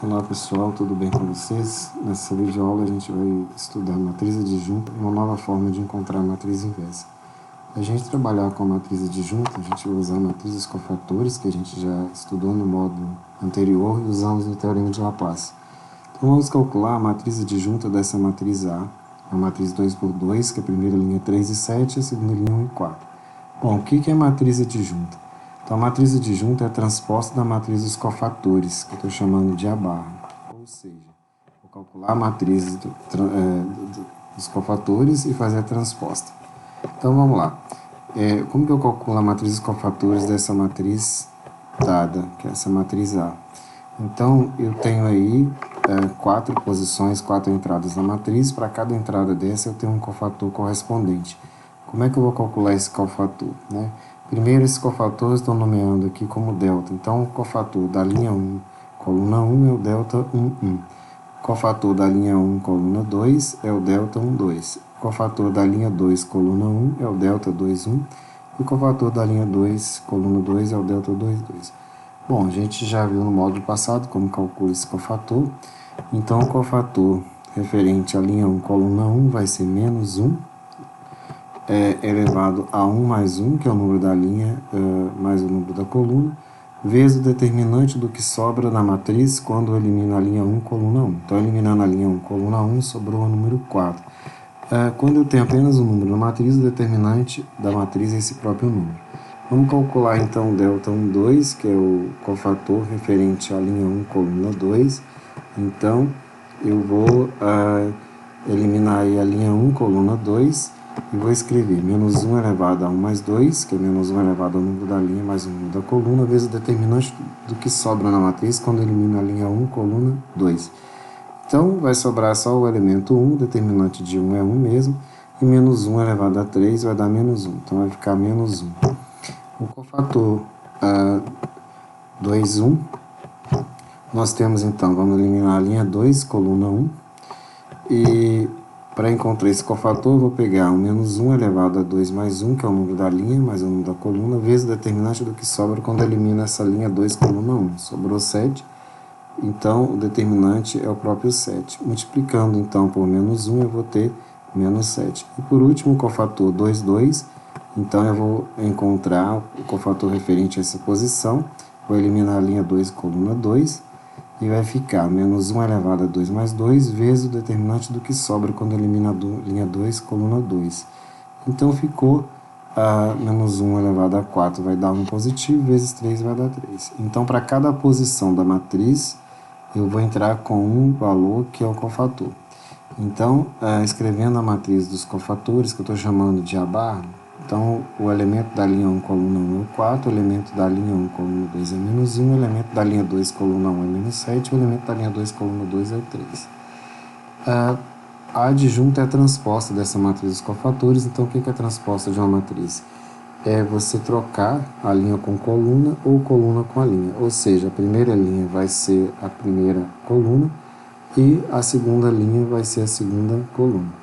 Olá pessoal, tudo bem com vocês? Nessa videoaula a gente vai estudar a matriz adjunta e uma nova forma de encontrar a matriz inversa. Para a gente trabalhar com a matriz adjunta, a gente vai usar a matriz dos cofatores, que a gente já estudou no módulo anterior e usamos no Teorema de Laplace. Então vamos calcular a matriz adjunta dessa matriz A, a matriz 2 por 2, que é a primeira linha 3 e 7 e a segunda linha 1 e 4. Bom, o que é matriz adjunta? Então, a matriz adjunta é a transposta da matriz dos cofatores, que eu estou chamando de A barra. Ou seja, vou calcular a matriz dos cofatores e fazer a transposta. Então, vamos lá. Como que eu calculo a matriz dos cofatores dessa matriz dada, que é essa matriz A? Então, eu tenho aí 4 posições, 4 entradas na matriz. Para cada entrada dessa, eu tenho um cofator correspondente. Como é que eu vou calcular esse cofator, né? Primeiro, esses cofatores estão nomeando aqui como delta. Então, o cofator da linha 1, coluna 1, é o delta 1, 1. O cofator da linha 1, coluna 2, é o delta 1, 2. O cofator da linha 2, coluna 1, é o delta 2, 1. E o cofator da linha 2, coluna 2, é o delta 2, 2. Bom, a gente já viu no módulo passado como calcula esse cofator. Então, o cofator referente à linha 1, coluna 1, vai ser menos 1. Elevado a 1 mais 1, que é o número da linha, mais o número da coluna, vezes o determinante do que sobra na matriz quando eu elimino a linha 1, coluna 1. Então, eliminando a linha 1, coluna 1, sobrou o número 4. Quando eu tenho apenas um número na matriz, o determinante da matriz é esse próprio número. Vamos calcular, então, o delta 1, 2, que é o cofator referente à linha 1, coluna 2. Então, eu vou eliminar aí a linha 1, coluna 2, e vou escrever menos 1 elevado a 1 mais 2, que é menos 1 elevado ao número da linha mais o número da coluna, vezes o determinante do que sobra na matriz quando elimino a linha 1, coluna 2. Então, vai sobrar só o elemento 1, o determinante de 1 é 1 mesmo, e menos 1 elevado a 3 vai dar menos 1, então vai ficar menos 1. O cofator 2, 1, nós temos então, vamos eliminar a linha 2, coluna 1, e para encontrar esse cofator, eu vou pegar o menos 1 elevado a 2 mais 1, que é o número da linha, mais o número da coluna, vezes o determinante do que sobra quando elimina essa linha 2, coluna 1. Sobrou 7, então o determinante é o próprio 7. Multiplicando, então, por menos 1, eu vou ter menos 7. E por último, o cofator 2, 2, então eu vou encontrar o cofator referente a essa posição, vou eliminar a linha 2, coluna 2, e vai ficar menos 1 elevado a 2 mais 2, vezes o determinante do que sobra quando elimina a linha 2, coluna 2. Então, ficou menos 1 elevado a 4 vai dar 1 positivo, vezes 3 vai dar 3. Então, para cada posição da matriz, eu vou entrar com um valor que é o cofator. Então, escrevendo a matriz dos cofatores, que eu estou chamando de A barra, então, o elemento da linha 1, coluna 1 é o 4, o elemento da linha 1, coluna 2 é menos 1, o elemento da linha 2, coluna 1 é menos 7, o elemento da linha 2, coluna 2 é 3. A adjunta é a transposta dessa matriz dos cofatores. Então, o que é a transposta de uma matriz? É você trocar a linha com coluna ou coluna com a linha. Ou seja, a primeira linha vai ser a primeira coluna e a segunda linha vai ser a segunda coluna.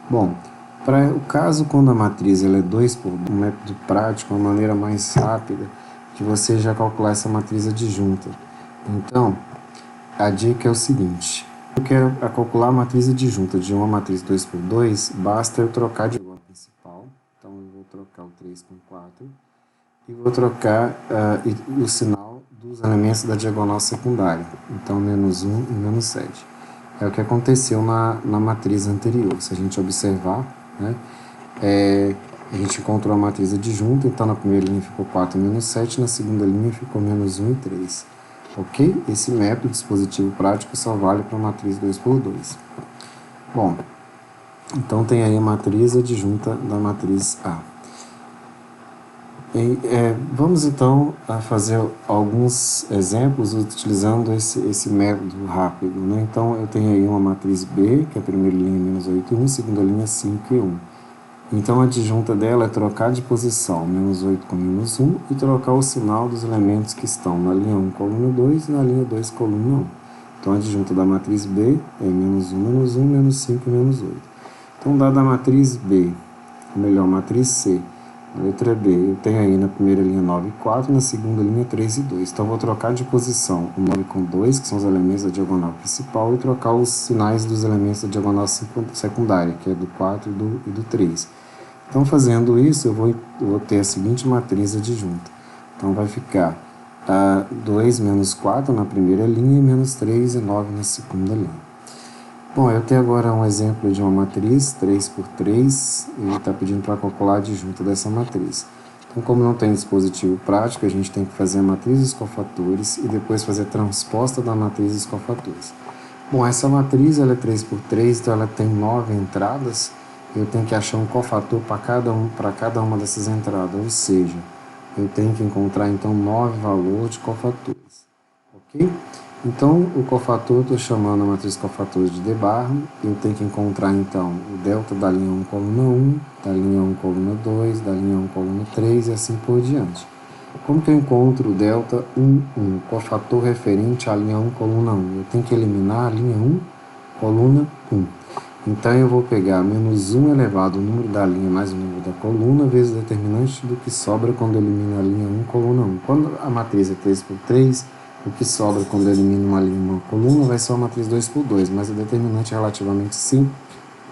Bom, para o caso quando a matriz ela é 2 por 1, um método prático, uma maneira mais rápida de você já calcular essa matriz adjunta. Então, a dica é o seguinte: eu quero calcular a matriz adjunta de uma matriz 2 por 2, basta eu trocar de diagonal principal. Então, eu vou trocar o 3 com 4 e vou trocar o sinal dos elementos da diagonal secundária. Então, menos 1 e menos 7. É o que aconteceu na matriz anterior. Se a gente observar, né, a gente encontrou a matriz adjunta, então na primeira linha ficou 4 menos 7, na segunda linha ficou menos 1 e 3. Ok? Esse método dispositivo prático só vale para a matriz 2 por 2. Bom, então tem aí a matriz adjunta da matriz A. Vamos então fazer alguns exemplos utilizando esse método rápido, né? Então, eu tenho aí uma matriz B, que é a primeira linha menos 8 e 1, segunda linha 5 e 1. Então, a adjunta dela é trocar de posição menos 8 com menos 1 e trocar o sinal dos elementos que estão na linha 1, coluna 2 e na linha 2, coluna 1. Então, a adjunta da matriz B é menos 1, menos 5 e menos 8. Então, dada a matriz B, ou melhor, a matriz C, Letra B, eu tenho aí na primeira linha 9 e 4, na segunda linha 3 e 2. Então, eu vou trocar de posição o 9 com 2, que são os elementos da diagonal principal, e trocar os sinais dos elementos da diagonal secundária, que é do 4 e do 3. Então, fazendo isso, eu vou ter a seguinte matriz adjunta. Então, vai ficar 2 menos 4 na primeira linha e menos 3 e 9 na segunda linha. Bom, eu tenho agora um exemplo de uma matriz, 3 por 3, e ele está pedindo para calcular a adjunta dessa matriz. Então, como não tem dispositivo prático, a gente tem que fazer a matriz dos cofatores e depois fazer a transposta da matriz dos cofatores. Bom, essa matriz ela é 3 por 3, então ela tem 9 entradas. Eu tenho que achar um cofator para cada uma dessas entradas, ou seja, eu tenho que encontrar então 9 valores de cofatores, ok? Então, o cofator, estou chamando a matriz cofatores de Debarra. Eu tenho que encontrar, então, o delta da linha 1, coluna 1, da linha 1, coluna 2, da linha 1, coluna 3 e assim por diante. Como que eu encontro o delta 1, 1, cofator referente à linha 1, coluna 1? Eu tenho que eliminar a linha 1, coluna 1. Então, eu vou pegar menos 1 elevado ao número da linha mais o número da coluna, vezes o determinante do que sobra quando eu elimino a linha 1, coluna 1. Quando a matriz é 3 por 3, o que sobra quando eu elimino uma linha e uma coluna vai ser uma matriz 2 por 2, mas o determinante é relativamente simples.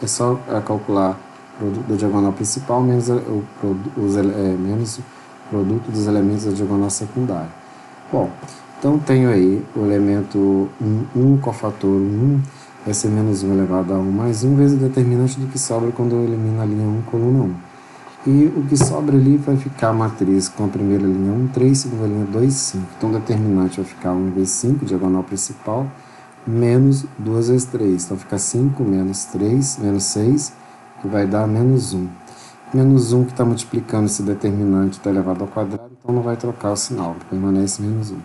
É só calcular o produto da diagonal principal menos o produto dos elementos da diagonal secundária. Bom, então tenho aí o elemento 1, cofator 1, vai ser menos 1 elevado a 1 mais 1, vezes o determinante do que sobra quando eu elimino a linha 1, coluna 1. E o que sobra ali vai ficar a matriz com a primeira linha 1, 3, segunda linha 2, 5. Então, o determinante vai ficar 1 vezes 5, diagonal principal, menos 2 vezes 3. Então, fica 5 menos 3, menos 6, que vai dar menos 1. Menos 1 que está multiplicando esse determinante está elevado ao quadrado, então não vai trocar o sinal, permanece menos 1.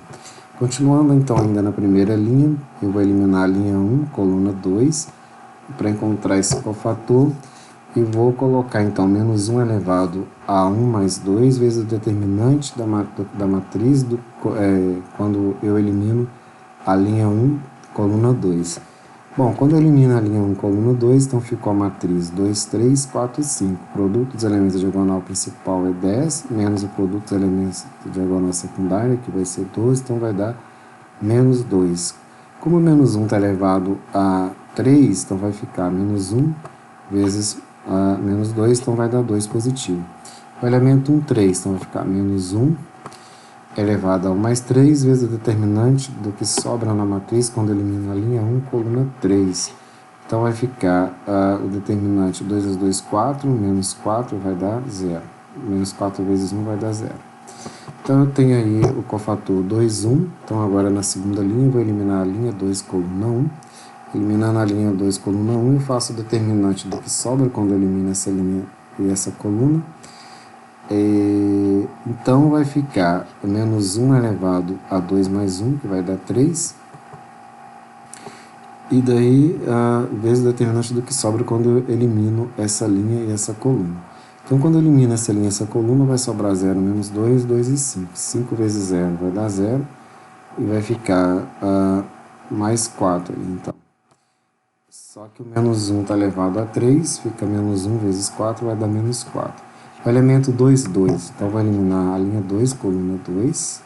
Continuando, então, ainda na primeira linha, eu vou eliminar a linha 1, coluna 2, para encontrar esse cofator. E vou colocar, então, menos 1 elevado a 1 mais 2 vezes o determinante da matriz quando eu elimino a linha 1, coluna 2. Bom, quando eu elimino a linha 1, coluna 2, então ficou a matriz 2, 3, 4 e 5. O produto dos elementos da diagonal principal é 10, menos o produto dos elementos da diagonal secundária, que vai ser 12, então vai dar menos 2. Como o menos 1 está elevado a 3, então vai ficar menos 1 vezes menos 2, então vai dar 2 positivo. O elemento 1, 3, então vai ficar menos 1 elevado a 1 mais 3 vezes o determinante do que sobra na matriz quando elimina a linha 1, coluna 3. Então vai ficar o determinante 2 vezes 2, 4, menos 4 vai dar 0. Menos 4 vezes 1 vai dar 0. Então eu tenho aí o cofator 2, 1. Então agora na segunda linha eu vou eliminar a linha 2, coluna 1. Eliminando a linha 2, coluna 1, eu faço o determinante do que sobra quando eu elimino essa linha e essa coluna. Então, vai ficar menos 1 elevado a 2 mais 1, que vai dar 3. E daí, vezes o determinante do que sobra quando eu elimino essa linha e essa coluna. Então, quando eu elimino essa linha e essa coluna, vai sobrar 0, menos 2, 2 e 5. 5 vezes 0 vai dar 0. E vai ficar mais 4 ali, então. Só que o menos 1 está elevado a 3, fica menos 1 vezes 4, vai dar menos 4. O elemento 2, 2. Então, vai eliminar a linha 2, coluna 2.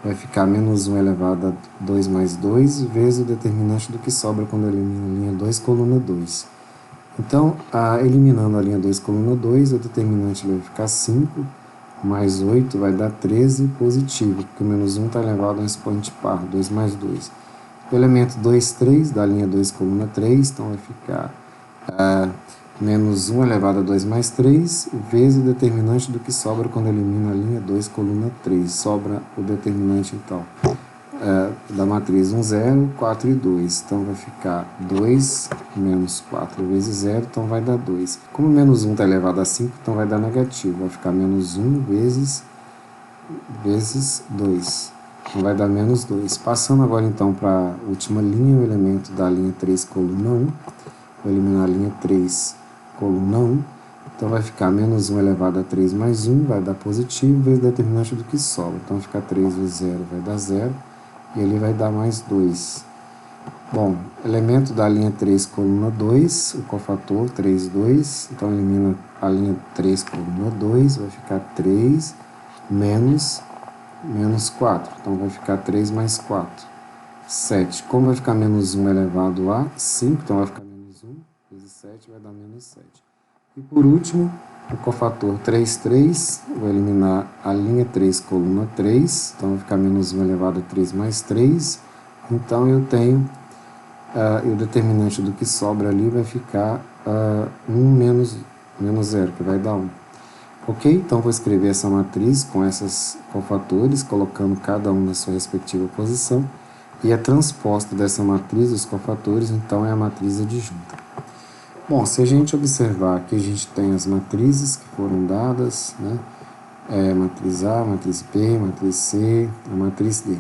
Vai ficar menos 1 elevado a 2 mais 2, vezes o determinante do que sobra quando eu elimino a linha 2, coluna 2. Então, eliminando a linha 2, coluna 2, o determinante vai ficar 5, mais 8 vai dar 13 positivo, porque o menos 1 está elevado a um expoente par, 2 mais 2. O elemento 2, 3, da linha 2, coluna 3, então vai ficar menos 1 elevado a 2 mais 3, vezes o determinante do que sobra quando elimina a linha 2, coluna 3. Sobra o determinante, então, da matriz 1, 0, 4 e 2. Então, vai ficar 2 menos 4 vezes 0, então vai dar 2. Como menos 1 está elevado a 5, então vai dar negativo. Vai ficar menos 1 vezes 2. Então, vai dar menos 2. Passando agora, então, para a última linha, o elemento da linha 3, coluna 1. Vou eliminar a linha 3, coluna 1. Então, vai ficar menos 1 elevado a 3 mais 1, vai dar positivo, vezes o determinante do que sobra. Então, vai ficar 3 vezes 0, vai dar 0. E ele vai dar mais 2. Bom, elemento da linha 3, coluna 2, o cofator 3, 2. Então, elimina a linha 3, coluna 2, vai ficar 3 menos 4. Então, vai ficar 3 mais 4. 7. Como vai ficar menos 1 elevado a 5, então vai ficar menos 1 vezes 7 vai dar menos 7. E por último, o cofator 3, 3, vou eliminar a linha 3, coluna 3, então vai ficar menos 1 elevado a 3 mais 3. Então eu tenho, o determinante do que sobra ali vai ficar 1 menos 0, que vai dar 1. Ok? Então vou escrever essa matriz com esses cofatores, colocando cada um na sua respectiva posição. E a transposta dessa matriz, os cofatores, então é a matriz adjunta. Bom, se a gente observar que a gente tem as matrizes que foram dadas, né? Matriz A, matriz B, matriz C, a matriz D.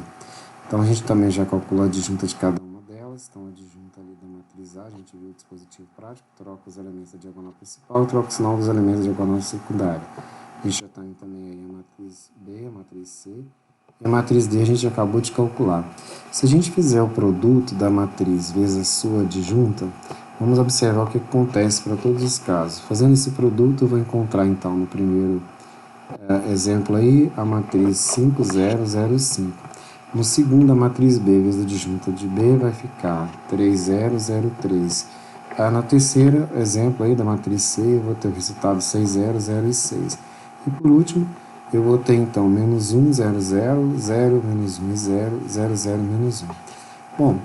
Então a gente também já calculou a adjunta de cada uma delas. Então a adjunta ali da matriz A, a gente viu o dispositivo prático, troca os elementos da diagonal principal, troca o sinal dos elementos da diagonal secundária. A gente já tem também aí a matriz B, a matriz C. E a matriz D a gente acabou de calcular. Se a gente fizer o produto da matriz vezes a sua adjunta, vamos observar o que acontece para todos os casos. Fazendo esse produto, eu vou encontrar então no primeiro exemplo aí a matriz 5, 0, 0, 5. No segundo, a matriz B vezes a adjunta de B vai ficar 3, 0, 0, 3. Na terceira exemplo aí da matriz C, eu vou ter o resultado 6, 0, 0 e 6. E por último, eu vou ter então menos 1, 0, 0, 0, menos 1 e 0, 0, 0, menos 1. Bom,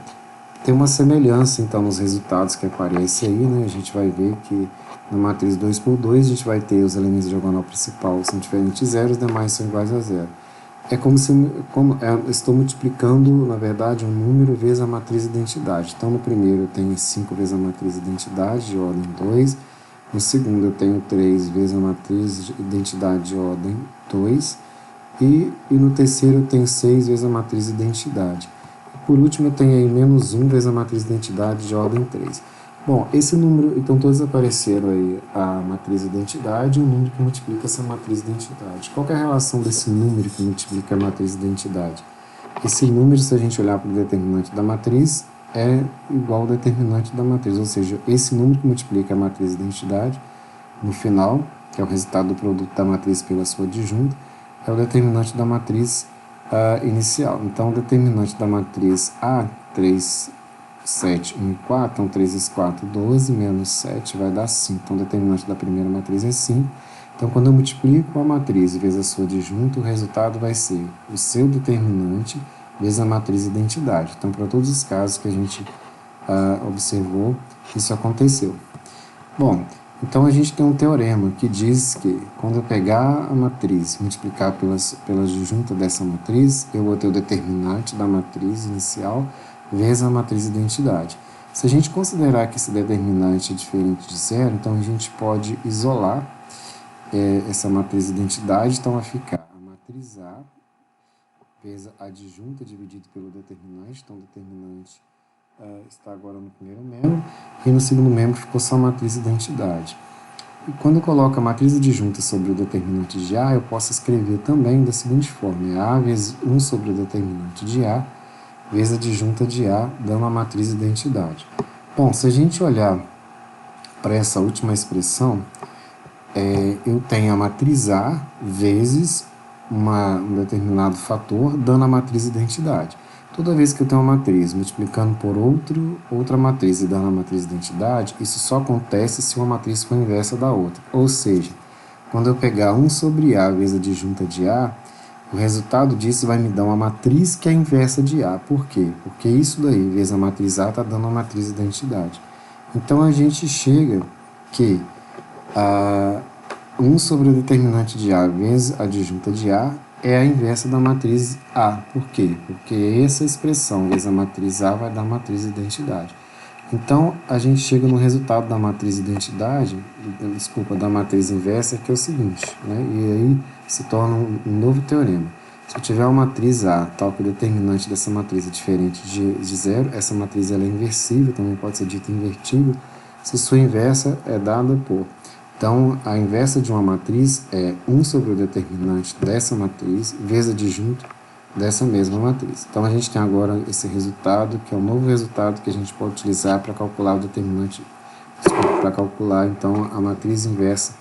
tem uma semelhança então nos resultados que aparecem aí, né? A gente vai ver que na matriz 2 por 2 a gente vai ter os elementos da diagonal principal são diferentes de 0, os demais são iguais a 0. É como se estou multiplicando, na verdade, um número vezes a matriz identidade. Então, no primeiro eu tenho 5 vezes a matriz identidade de ordem 2. No segundo eu tenho 3 vezes a matriz de identidade de ordem 2. E no terceiro eu tenho 6 vezes a matriz identidade. Por último, eu tenho aí menos 1 vezes a matriz de identidade de ordem 3. Bom, esse número, então todos apareceram aí a matriz de identidade e o número que multiplica essa matriz de identidade. Qual que é a relação desse número que multiplica a matriz de identidade? Esse número, se a gente olhar para o determinante da matriz, é igual ao determinante da matriz, ou seja, esse número que multiplica a matriz de identidade, no final, que é o resultado do produto da matriz pela sua adjunta, é o determinante da matriz inicial. Então, o determinante da matriz A, 3, 7, 1 e 4, então 3 vezes 4, 12, menos 7 vai dar 5. Então, o determinante da primeira matriz é 5. Então, quando eu multiplico a matriz vezes a sua adjunta, o resultado vai ser o seu determinante vezes a matriz identidade. Então, para todos os casos que a gente observou, isso aconteceu. Bom, então a gente tem um teorema que diz que quando eu pegar a matriz e multiplicar pela adjunta dessa matriz, eu vou ter o determinante da matriz inicial vezes a matriz identidade. Se a gente considerar que esse determinante é diferente de zero, então a gente pode isolar essa matriz identidade, então vai ficar a matriz A vezes a adjunta dividido pelo determinante, então o determinante está agora no primeiro membro, e no segundo membro ficou só a matriz identidade. E quando eu coloco a matriz adjunta sobre o determinante de A, eu posso escrever também da seguinte forma, é A vezes 1 sobre o determinante de A, vezes a adjunta de A, dando a matriz identidade. Bom, se a gente olhar para essa última expressão, eu tenho a matriz A vezes um determinado fator, dando a matriz identidade. Toda vez que eu tenho uma matriz multiplicando por outra matriz e dando a matriz identidade, isso só acontece se uma matriz for inversa da outra. Ou seja, quando eu pegar 1 sobre A vezes a adjunta de A, o resultado disso vai me dar uma matriz que é inversa de A. Por quê? Porque isso daí, vezes a matriz A, está dando a matriz identidade. Então, a gente chega que 1 sobre o determinante de A vezes a adjunta de A é a inversa da matriz A. Por quê? Porque essa expressão vezes a matriz A vai dar a matriz identidade. Então, a gente chega no resultado da matriz identidade, da matriz inversa, que é o seguinte, né? E aí se torna um novo teorema. Se eu tiver uma matriz A, tal que o determinante dessa matriz é diferente de zero, essa matriz ela é inversível, também pode ser dita invertível, se sua inversa é dada por... Então, a inversa de uma matriz é 1 sobre o determinante dessa matriz, vezes a adjunta dessa mesma matriz. Então, a gente tem agora esse resultado, que é o novo resultado que a gente pode utilizar para calcular o determinante, para calcular, então, a matriz inversa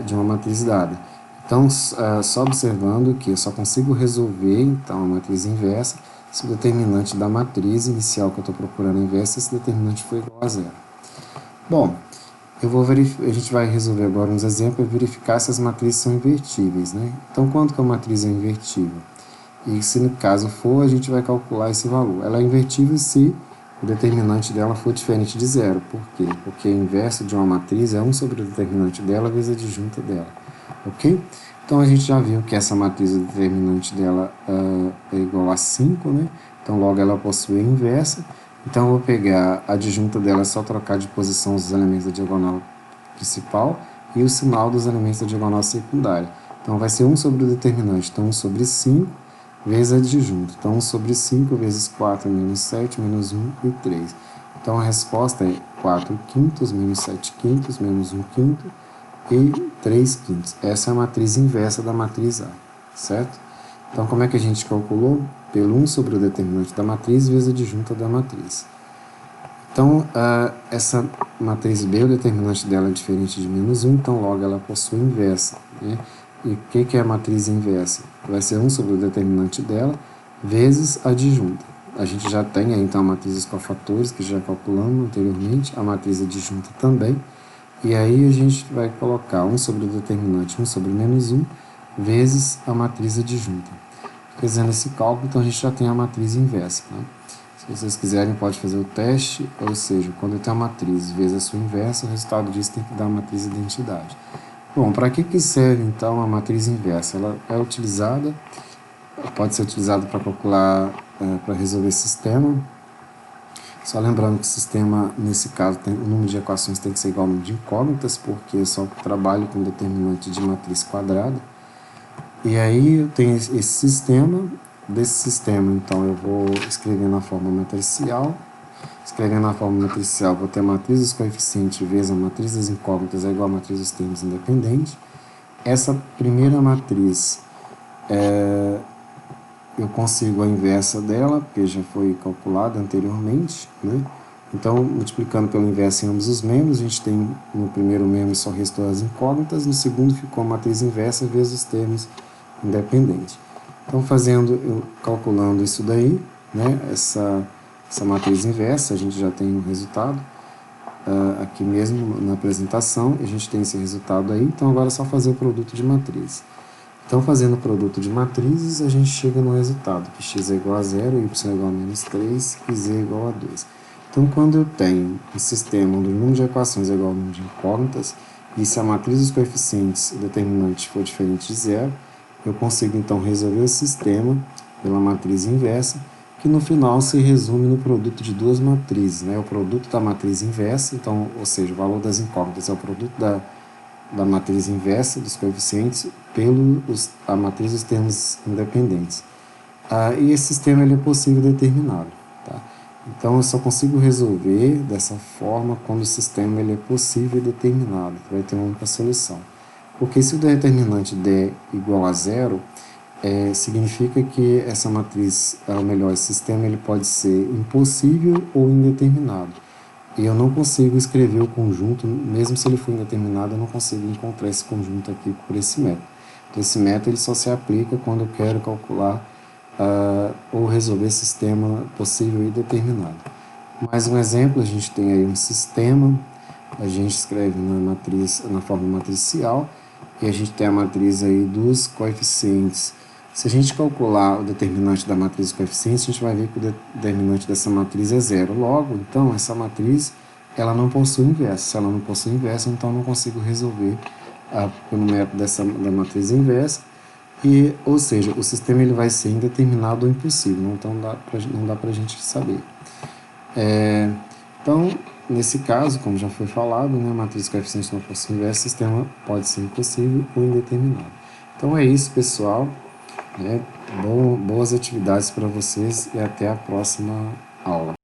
de uma matriz dada. Então, só observando que eu só consigo resolver, então, a matriz inversa se o determinante da matriz inicial que eu estou procurando inversa, esse determinante for igual a zero. Bom, a gente vai resolver agora uns exemplos e verificar se as matrizes são invertíveis, né? Então, quando que a matriz é invertível? E se no caso for, a gente vai calcular esse valor. Ela é invertível se o determinante dela for diferente de zero. Por quê? Porque o inverso de uma matriz é 1 sobre o determinante dela vezes a adjunta dela. Ok? Então, a gente já viu que essa matriz, o determinante dela é igual a 5, né? Então, logo ela possui a inversa. Então, eu vou pegar a adjunta dela, é só trocar de posição os elementos da diagonal principal e o sinal dos elementos da diagonal secundária. Então, vai ser 1 sobre o determinante. Então, 1 sobre 5 vezes a adjunta. Então, 1 sobre 5 vezes 4 menos 7, menos 1 e 3. Então, a resposta é 4 quintos menos 7 quintos menos 1 quinto e 3 quintos. Essa é a matriz inversa da matriz A, certo? Então, como é que a gente calculou? Pelo 1 sobre o determinante da matriz vezes a adjunta da matriz. Então, essa matriz B, o determinante dela é diferente de menos 1, então logo ela possui inversa, né? E o que é a matriz inversa? Vai ser 1 sobre o determinante dela vezes a adjunta. A gente já tem aí, então, a matriz dos cofatores, que já calculamos anteriormente, a matriz adjunta também. E aí a gente vai colocar 1 sobre o determinante, 1 sobre menos 1, vezes a matriz adjunta. Fazendo esse cálculo, então a gente já tem a matriz inversa, né? Se vocês quiserem, pode fazer o teste, ou seja, quando eu tenho a matriz vezes a sua inversa, o resultado disso tem que dar a matriz identidade. Bom, para que serve então a matriz inversa? Ela é utilizada, pode ser utilizada para calcular, para resolver sistema. Só lembrando que o sistema, nesse caso, o número de equações tem que ser igual ao número de incógnitas, porque eu só trabalho com determinante de matriz quadrada. E aí eu tenho esse sistema. Desse sistema, então, eu vou escrever na forma matricial. Escrevendo na forma matricial, vou ter a matriz dos coeficientes vezes a matriz das incógnitas é igual a matriz dos termos independentes. Essa primeira matriz, eu consigo a inversa dela, porque já foi calculada anteriormente, né? Então, multiplicando pelo inverso em ambos os membros, a gente tem no primeiro membro só restou as incógnitas, no segundo ficou a matriz inversa vezes os termos independentes. Então, calculando isso daí, né, essa matriz inversa, a gente já tem um resultado aqui mesmo na apresentação, a gente tem esse resultado aí, então agora é só fazer o produto de matrizes. Então, fazendo o produto de matrizes, a gente chega no resultado, que x é igual a 0, y é igual a menos 3 e z é igual a 2. Então, quando eu tenho um sistema onde o número de equações é igual ao número de incógnitas, e se a matriz dos coeficientes determinantes for diferente de zero, eu consigo então resolver o sistema pela matriz inversa, que no final se resume no produto de duas matrizes, né? O produto da matriz inversa, então, ou seja, o valor das incógnitas é o produto da matriz inversa dos coeficientes pelo a matriz dos termos independentes. E esse sistema ele é possível determinado. Tá? Então, eu só consigo resolver dessa forma quando o sistema ele é possível e determinado, vai ter uma única solução. Porque se o determinante der igual a zero, significa que essa matriz, ou melhor, esse sistema ele pode ser impossível ou indeterminado. E eu não consigo escrever o conjunto, mesmo se ele for indeterminado, eu não consigo encontrar esse conjunto aqui por esse método. Então, esse método ele só se aplica quando eu quero calcular ou resolver sistema possível e determinado. Mais um exemplo, a gente tem aí um sistema, a gente escreve na forma matricial, e a gente tem a matriz aí dos coeficientes. Se a gente calcular o determinante da matriz dos coeficientes, a gente vai ver que o determinante dessa matriz é zero. Logo, então, essa matriz ela não possui inverso. Se ela não possui inverso, então eu não consigo resolver pelo método da matriz inversa. Ou seja, o sistema ele vai ser indeterminado ou impossível. Então, não dá para a gente saber. Então, nesse caso, como já foi falado, né, a matriz dos coeficientes não possui inverso, o sistema pode ser impossível ou indeterminado. Então é isso, pessoal. Boas atividades para vocês e até a próxima aula.